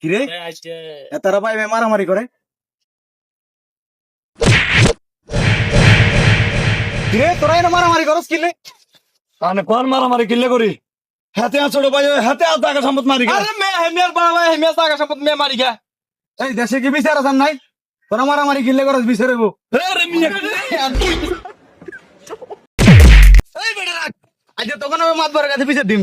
কিরে তারা ভাই মারামারি করে কিরে তোরা এনে মারামারি করস কিলে আনে কোন মারামারি কিল্লে করি হাতে ছোট ভাই হাতে জায়গা সম্পদ মারি গা আরে মে হেমিয়ার বাবা হেমিয়া জায়গা সম্পদ মে মারি গা এই দেশে কি বিচার আছেন নাই তোরা মারামারি কিলে করস বিচারবো আরে মিয়া এই বেটা রাখ আজ তখন আমি মাতবার কাছে বিচার দিম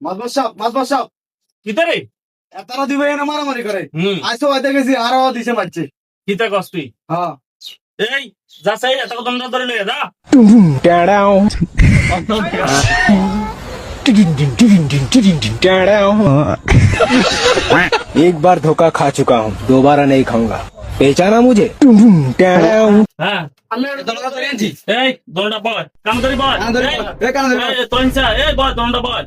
মাতবার সাহেব কিতা রে তারা দিবে এনে মারামারি করে হুম আজ তো হয়তো গেছি আরো দিছে মারছে কিতা কস তুই হ্যাঁ এই যা চাই এত কত ধরে লইয়া যা एक बार धोखा खा चुका हूँ दोबारा नहीं खाऊंगा पहचाना मुझे হ্যাঁ আমি দলটা ধরে আনছি এই দলটা বয় কাম ধরি বয় কান ধরে বয়, এই কান ধরে বয়। এই তোনসা এই বয় দলটা বয়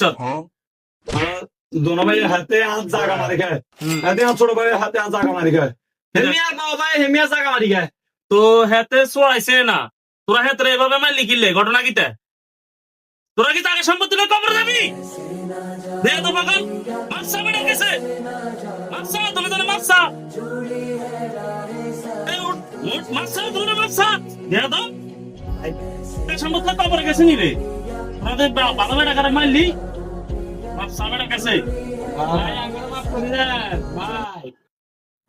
চল दोनों भाई हाथे हाथ जागा मारे गए हाथे हाथ छोड़ भाई हाथे हाथ जागा मारे गए হেমিয়ার বাবা হেমিয়া জায়গা মারি গা তো হেতে সোয়াইছে না তোরা হেতে এভাবে মার লিখিলে ঘটনা কিতা তোরা কি জায়গা সম্পত্তি লই কবর যাবি দে তো বাগান মারসা বেটা গেছে মারসা তুমি জানো মারসা এই উঠ উঠ মারসা তুমি মারসা দে তো এই সম্পত্তি কবর গেছে নি রে তোরা বাবা বেটা করে মারলি মারসা বেটা গেছে ভাই আঙ্গুল মাফ করে দে ভাই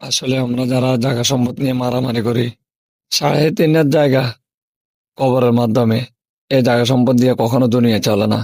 আসলে আমরা যারা জায়গা সম্পদ নিয়ে মারামারি করি 3.5 জায়গা কবরের মাধ্যমে এই জায়গা সম্পদ দিয়ে কখনো দুনিয়া চলে না।